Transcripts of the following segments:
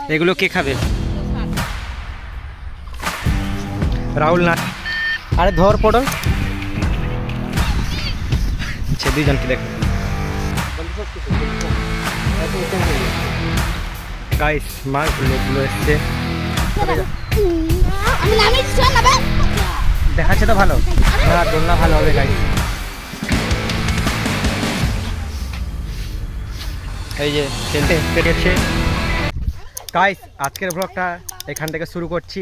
এগুলো কে খাবে? রাহুল না, আরে ধর পটল। আচ্ছা দুইজনকে দেখো গাইস, মাছ লোকগুলো এসছে, দেখাচ্ছে তো ভালো। হ্যাঁ দোলনা ভালো হবে গাইস। এই যে খেলতে পেরেছে গাইস। আজকের ব্লগটা এখান থেকে শুরু করছি।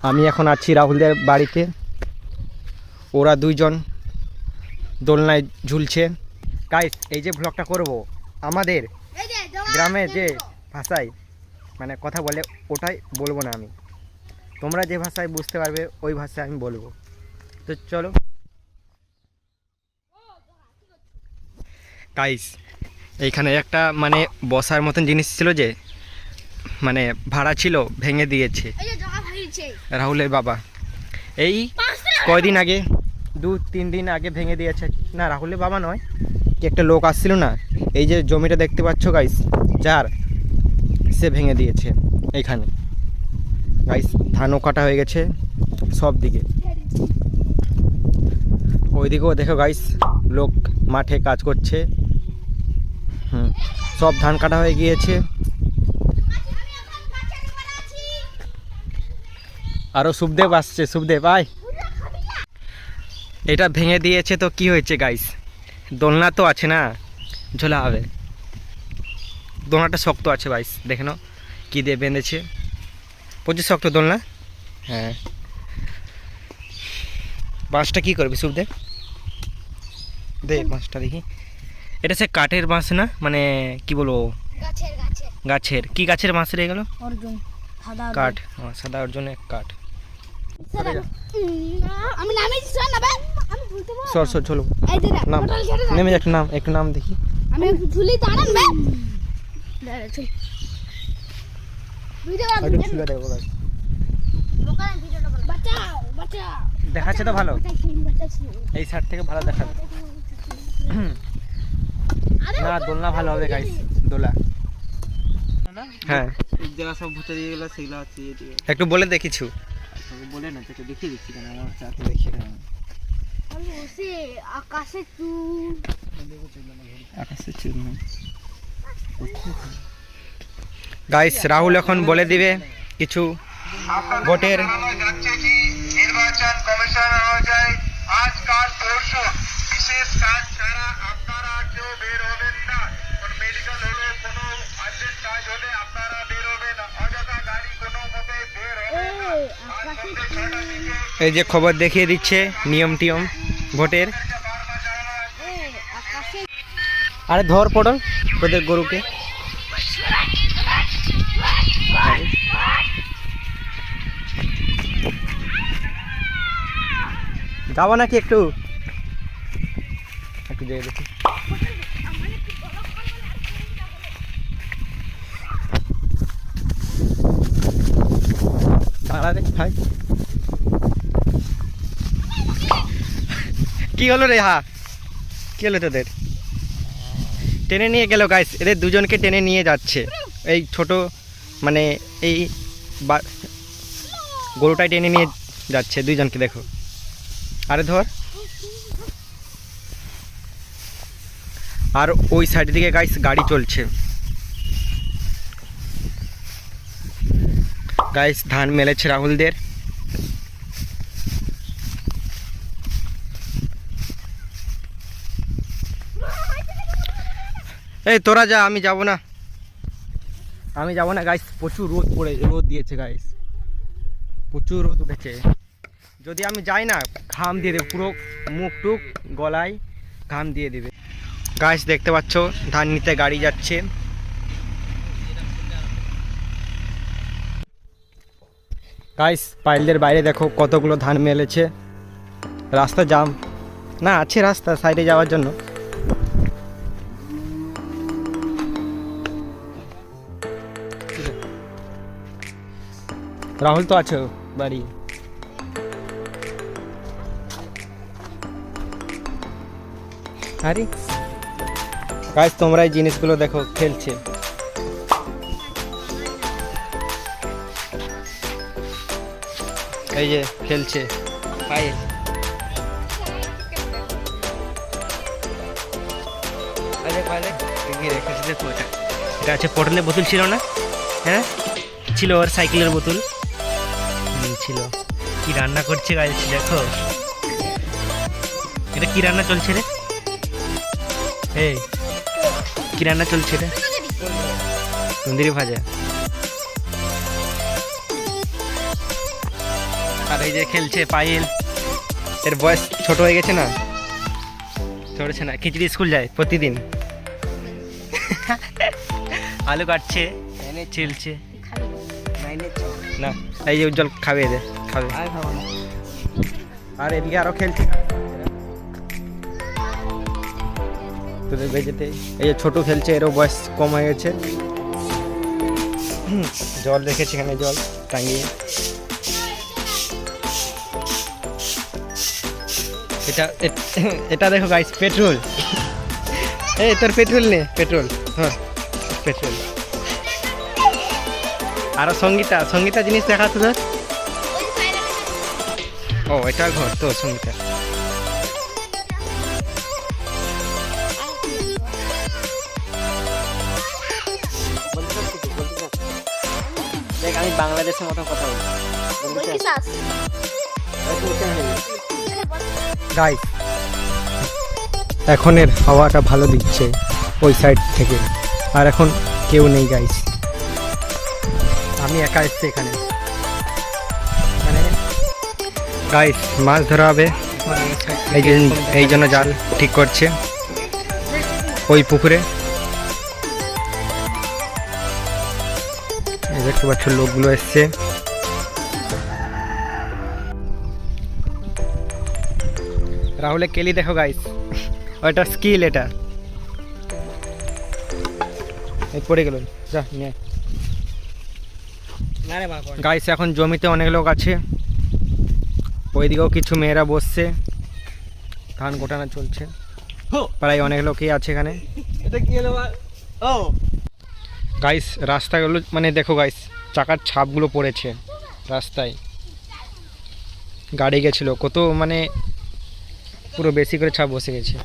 আমি এখন আছি রাহুলদের বাড়িতে, ওরা দুইজন দোলনায় ঝুলছে গাইস। এই যে ব্লগটা করব আমাদের গ্রামে যে ভাষায় মানে কথা বলে ওটাই বলবো না আমি, তোমরা যে ভাষায় বুঝতে পারবে ওই ভাষায় আমি বলবো। তো চলো গাইস, এইখানে একটা মানে বসার মতন জিনিস ছিল যে মানে ভাড়া ছিল, ভেঙে দিয়েছে রাহুলের বাবা। এই কয়দিন আগে 2-3 দিন আগে ভেঙে দিয়েছে। না রাহুলের বাবা নয়, কি একটা লোক আসছিল না, এই যে জমিটা দেখতে পাচ্ছ গাইস, যার সে ভেঙে দিয়েছে এইখানে গাইস। ধানও কাটা হয়ে গেছে সব দিকে, ওইদিকেও দেখো গাইস, লোক মাঠে কাজ করছে। সব ধান কাটা হয়ে গিয়েছে। আরো শুভদেব আসছে, শুভদেব আয়। এটা ভেঙে দিয়েছে তো কি হয়েছে গাইস, দোলনা তো আছে না, ঝোলা হবে। দোলনাটা শক্ত আছে গাইস, দেখে নাও কী দিয়ে বেঁধেছে, প্রচুর শক্ত দোলনা। হ্যাঁ বাঁশটা কী করবি শুভদেব? দে বাঁশটা দেখি। এটা সে কাঠের বাঁশ না, মানে কি বলবো, গাছের কি গাছের বাঁশ রে গেল? কাঠ, সাদা অর্জুনের কাঠ। সর সর চলো, নাম নেমে যা, একটু নাম দেখি। দেখাচ্ছে তো ভালো, এই সাইড থেকে ভালো দেখাবে। না দোলনা ভালো হবে গাইস, দোলা। হ্যাঁ যারা সব ভূতে দিয়ে গেল সেগুলো আছে, একটু বলে দেখিছু, বলে না তোকে দেখিয়ে দিচ্ছি কেন, আমার চাতে দেখি কেন। আকাশে চুল, আকাশে চুল না গাইস। রাহুল এখন বলে দিবে কিছু ভোটের। নির্বাচন কমিশন অনুযায়ী আজকাল পরশু বিশেষ কাজ ছাড়া আপনারা কেউ বের হবেন না। কোন মেডিকেল হলে কোনো আর্জেন্ট কাজ হলে আপনারা বের হবেন, অযথা গাড়ি কোনো মতে বের হবে না। আজ সন্ধ্যে 6টা থেকে এই যে খবর দেখিয়ে দিচ্ছে নিয়ম টিয়ম ভোটের। আরে ধর পড়ল তোদের গরুকে। যাবো নাকি একটু একটু যেয়ে দেখি। দাঁড়া রে ভাই, কি হলো রে? হা কি হলো তোদের? টেনে নিয়ে গেল গাইস, এদের দুজনকে টেনে নিয়ে যাচ্ছে। এই ছোট মানে এই গরুটাই টেনে নিয়ে যাচ্ছে দুইজনকে, দেখো। আরে ধর, আর ওই সাইড দিকে গাইস গাড়ি চলছে। গাইস ধান মেলেছে রাহুলদের। এই তোরা যা, আমি যাব না, আমি যাব না গাইস। প্রচুর রোদ দিয়েছে গাইস, প্রচুর রোদ উঠেছে। যদি আমি যাই না, ঘাম দিয়ে দেবে পুরো, মুখ টুক গলায় ঘাম দিয়ে দেবে গাইস। দেখতে পাচ্ছ ধান নিতে গাড়ি যাচ্ছে। গাইস পাইলদের বাইরে দেখো কতগুলো ধান মেলেছে। রাস্তা জাম না, আছে রাস্তা সাইডে যাওয়ার জন্য। রাহুল তো আছো বাড়ি। আরে গাইস তোমরা এই জিনিসগুলো দেখো খেলছে। এই যে খেলছে পায়ে আরে পায়ে কি রেখেছে দেখো এটা। এটা আছে পটলের বোতল ছিল না? হ্যাঁ ছিল, ওর সাইকেলের বোতল ছিল। কি রান্না করছে গাইস দেখো, এটা কি রান্না চলছে রে? এই কি রান্না চলছে রে? তন্দুরি ভাজা। আর এই যে খেলছে পায়েল, এর বয়স ছোট হয়ে গেছে না? চড়ছে না, খিচড়ি স্কুল যায় প্রতিদিন। আলু কাটছে, ছিলছে না। এই যে উজ্জ্বল খাবে, এদের খাবে। আর খাবো না। আর এদিকে আরো খেলছে তোদের বেজেতে। এই যে ছোট খেলছে, এরও বয়স কম হয়ে গেছে। জল রেখেছে এখানে, জল টাঙিয়ে। এটা দেখো গাইস, পেট্রোল। এই তোর পেট্রোল নে, পেট্রোল। হ্যাঁ পেট্রোল। আরো সঙ্গীতা জিনিস দেখাতো তোর। ও এটা ঘর তো সঙ্গীতা। দেখ আমি বাংলাদেশের মতো কথা বলি। গাইস এখনের হাওয়াটা ভালো দিচ্ছে ওই সাইড থেকে, আর এখন কেউ নেই গাইস, আমি একা এসছি এখানে। মানে গাইস মাছ ধরা হবে, এই জন্য জাল ঠিক করছে ওই পুকুরে। এই দেখতে পাচ্ছ লোকগুলো এসছে। রাহুলের কেলি দেখো গাইস, ওটা স্কিল। এটা পড়ে গেল, যা নিয়ে। না রে মা গাইস এখন জমিতে অনেক লোক আছে, ওইদিকেও কিছু মেয়েরা বসছে, ধান গোটানো চলছে। প্রায় অনেক লোকই আছে এখানে। এটা কি হলো? ও গাইস রাস্তাগুলো মানে দেখো গাইস, চাকার ছাপগুলো পড়েছে রাস্তায়, গাড়ি গেছিলো কত, মানে পুরো বেশি করে ছাপ বসে গেছে।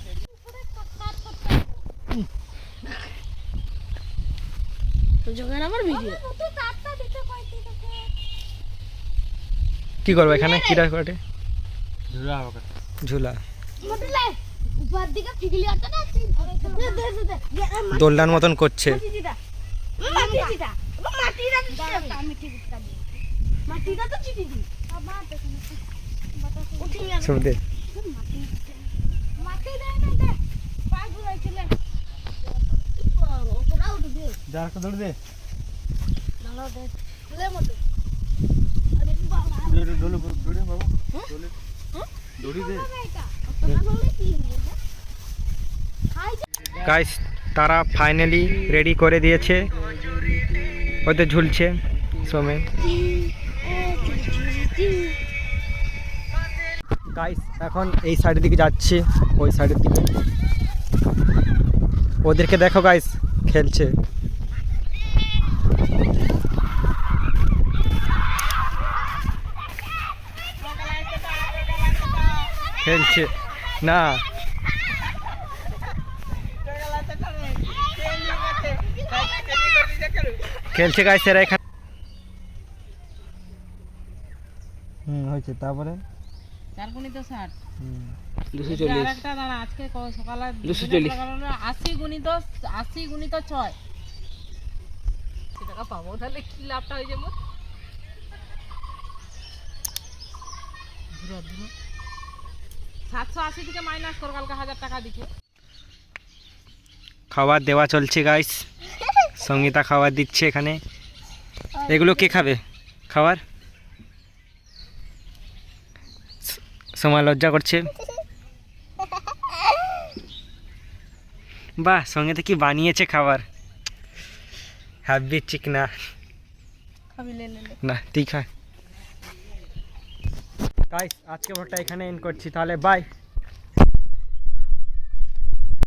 কি করবো এখানে? কিরা করে ঝুলা, দোলনার মতন করছে। শুনতে গাইস তারা ফাইনালি রেডি করে দিয়েছে, ওতে ঝুলছে সোমে। গাইস এখন এই সাইডের দিকে যাচ্ছে, ওই সাইডের দিকে। ওদেরকে দেখো গাইস খেলছে। খেলছে না, খেলছে গাইস এরা এখানে। হয়েছে তারপরে 4 গুণিত 60 240 আরেকটা দাঁড়া, আজকে সকালে 240 80 গুণিত 6 টাকা পাবো, তাহলে কি লাভটা হয়ে যাবে? 780 থেকে মাইনাস কর, কালকে 1000 টাকা দিকে। খাবার দেওয়া চলছে গাইস, সঙ্গীতা খাবার দিচ্ছে এখানে। এগুলো কে খাবে খাবার? সময় লজ্জা করছে। বাহ সঙ্গীতা কি বানিয়েছে খাবার, হ্যাপি চিকনা না তুই খা। গাইস আজকে ভোটটা এখানে এন্ড করছি, তাহলে বাই।